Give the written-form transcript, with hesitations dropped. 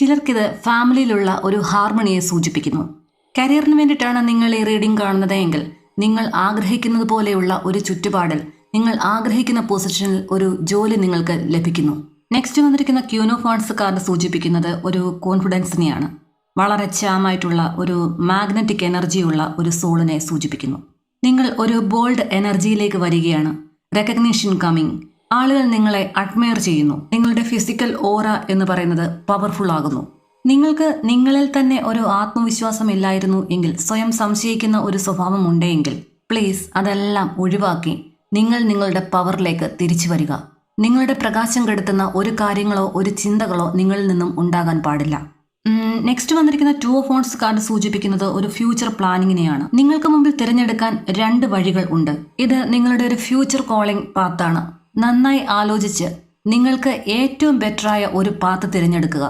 ചിലർക്കിത് ഫാമിലിയിലുള്ള ഒരു ഹാർമണിയെ സൂചിപ്പിക്കുന്നു. കരിയറിന് വേണ്ടിയിട്ടാണ് നിങ്ങൾ ഈ റീഡിംഗ് കാണുന്നത് എങ്കിൽ നിങ്ങൾ ആഗ്രഹിക്കുന്നത് പോലെയുള്ള ഒരു ചുറ്റുപാടിൽ, നിങ്ങൾ ആഗ്രഹിക്കുന്ന പൊസിഷനിൽ ഒരു ജോലി നിങ്ങൾക്ക് ലഭിക്കുന്നു. നെക്സ്റ്റ് വന്നിരിക്കുന്ന ക്യൂൻ ഓഫ് വാണ്ട്സ് കാർഡ് സൂചിപ്പിക്കുന്നത് ഒരു കോൺഫിഡൻസിനെയാണ്. വളരെ ചാമായിട്ടുള്ള ഒരു മാഗ്നറ്റിക് എനർജിയുള്ള ഒരു സോളിനെ സൂചിപ്പിക്കുന്നു. നിങ്ങൾ ഒരു ബോൾഡ് എനർജിയിലേക്ക് വരികയാണ്. Recognition coming. ആളുകൾ നിങ്ങളെ അഡ്മയർ ചെയ്യുന്നു. നിങ്ങളുടെ ഫിസിക്കൽ ഓറ എന്ന് പറയുന്നത് പവർഫുൾ ആകുന്നു. നിങ്ങൾക്ക് നിങ്ങളിൽ തന്നെ ഒരു ആത്മവിശ്വാസം ഇല്ലായിരുന്നു എങ്കിൽ, സ്വയം സംശയിക്കുന്ന ഒരു സ്വഭാവം ഉണ്ടെങ്കിൽ പ്ലീസ് അതെല്ലാം ഒഴിവാക്കി നിങ്ങൾ നിങ്ങളുടെ പവറിലേക്ക് തിരിച്ചു വരിക. നിങ്ങളുടെ പ്രകാശം കെടുത്തുന്ന ഒരു കാര്യങ്ങളോ ഒരു ചിന്തകളോ നിങ്ങളിൽ നിന്നും ഉണ്ടാകാൻ പാടില്ല. നെക്സ്റ്റ് വന്നിരിക്കുന്ന 2 ഓഫ് വാണ്ട്സ് കാർഡ് സൂചിപ്പിക്കുന്നത് ഒരു ഫ്യൂച്ചർ പ്ലാനിങ്ങിനെയാണ്. നിങ്ങൾക്ക് മുമ്പിൽ തിരഞ്ഞെടുക്കാൻ 2 വഴികൾ ഉണ്ട്. ഇത് നിങ്ങളുടെ ഒരു ഫ്യൂച്ചർ കോളിംഗ് പാത്താണ്. നന്നായി ആലോചിച്ച് നിങ്ങൾക്ക് ഏറ്റവും ബെറ്ററായ ഒരു പാത്ത് തിരഞ്ഞെടുക്കുക.